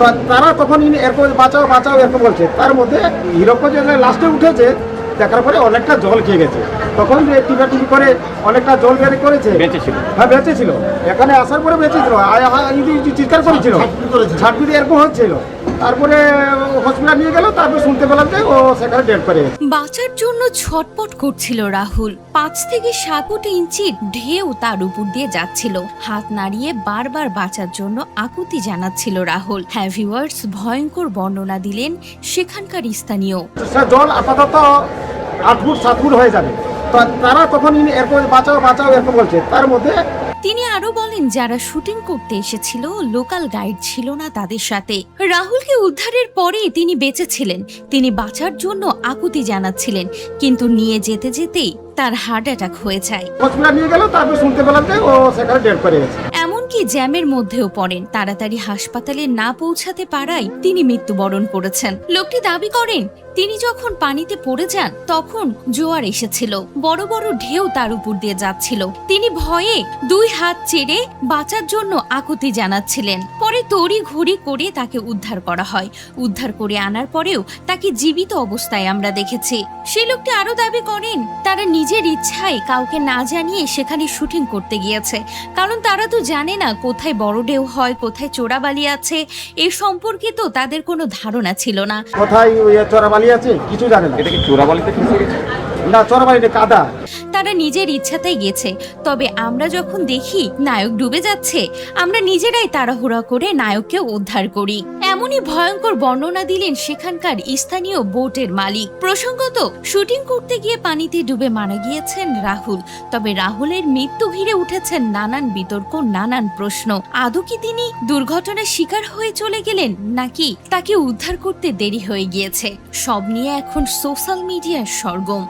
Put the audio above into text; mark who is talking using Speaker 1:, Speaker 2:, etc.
Speaker 1: তারা তখন এরকম বাঁচাও বাঁচাও এরকম বলছে, তার মধ্যে হিরোকে যে লাস্টে উঠেছে দেখার পরে অনেকটা জল খেয়ে গেছে। তখন যে টিপি করে অনেকটা জল বের করেছে,
Speaker 2: বেঁচেছিল।
Speaker 1: হ্যাঁ বেঁচেছিল, এখানে আসার পরে বেঁচেছিল, চিৎকার করেছিল, ছাটপিটি এরকম হচ্ছিল। তারপরে হসপিটাল নিয়ে গেল, তারপরে শুনতে পেলাম যে ও সেখানে ডেড করে গেছে।
Speaker 3: বাঁচার জন্য ছটপট করছিল রাহুল। ৫ থেকে ৭ ইঞ্চি ঢেউ তার উপর দিয়ে যাচ্ছিল। হাত নাড়িয়ে বারবার বাঁচার জন্য আকুতি জানাচ্ছিল রাহুল। হ্যাঁ ভিউয়ার্স, ভয়ঙ্কর বর্ণনা দিলেন সেখানকার স্থানীয়।
Speaker 1: জল আপাতত ৮ ফুট ৭ ফুট হয়ে যাবে। তারা তখন এরকম বাঁচাও বাঁচাও এরকম বলছে, তার মধ্যে
Speaker 3: তিনি আরো বলেন, যারা শুটিং করতে এসেছিল লোকাল গাইড ছিল না তাদের সাথে। রাহুলকে উদ্ধারের পরে তিনি বেঁচেছিলেন। তিনি বাঁচার জন্য আকুতি জানাচ্ছিলেন, কিন্তু নিয়ে যেতে যেতেই তার হার্ট অ্যাটাক হয়ে যায়।
Speaker 1: হসপিটাল নিয়ে গেল, তারপরে শুনতে পেলাম যে ও সেখানে ডেড করে গেছে।
Speaker 3: এমনকি জ্যামের মধ্যেও পড়েন। তাড়াতাড়ি হাসপাতালে না পৌঁছাতে পারায় তিনি মৃত্যুবরণ করেছেন। লোকটি দাবি করেন, তিনি যখন পানিতে পড়ে যান তখন জোয়ার এসেছিল, বড় বড় ঢেউ তার উপর দিয়ে যাচ্ছিল। তিনি ভয়ে 2 হাত চেড়ে বাঁচার জন্য আকুতি জানাচ্ছিলেন। পরে তড়ি ঘড়ি করে তাকে উদ্ধার করা হয়। উদ্ধার করে আনার পরেও তাকে জীবিত অবস্থায় আমরা দেখেছি। সেই লোকটি আরো দাবি করেন, তারা নিজের ইচ্ছায় কাউকে না জানিয়ে সেখানে শুটিং করতে গিয়েছে, কারণ তারা তো জানে না কোথায় বড় ঢেউ হয়, কোথায় চোরাবালি আছে। এ সম্পর্কে তো তাদের কোনো ধারণা ছিল না।
Speaker 1: কোথায় ওই চোরাবালি আছে কিছু জানে না।
Speaker 2: এটা কি চোরাবালিতে ফেসে গেছে?
Speaker 1: না, চোরাবালিতে কাদা।
Speaker 3: তারা নিজের ইচ্ছাতেই গেছে। তবে আমরা যখন দেখি নায়ক ডুবে যাচ্ছে, আমরা নিজেরাই তাড়াহুড়া করে নায়ককে উদ্ধার করি। এমনই ভয়ঙ্কর বর্ণনা দিলেন সেখানকার স্থানীয় বোটের মালিক। প্রসঙ্গত, শুটিং করতে গিয়ে পানিতে ডুবে মারা গিয়েছেন রাহুল। তবে রাহুলের মৃত্যু ঘিরে উঠেছেন নানান বিতর্ক, নানান প্রশ্ন। আদৌ কি তিনি দুর্ঘটনার শিকার হয়ে চলে গেলেন, নাকি তাকে উদ্ধার করতে দেরি হয়ে গিয়েছে? সব নিয়ে এখন সোশ্যাল মিডিয়ার সরগম।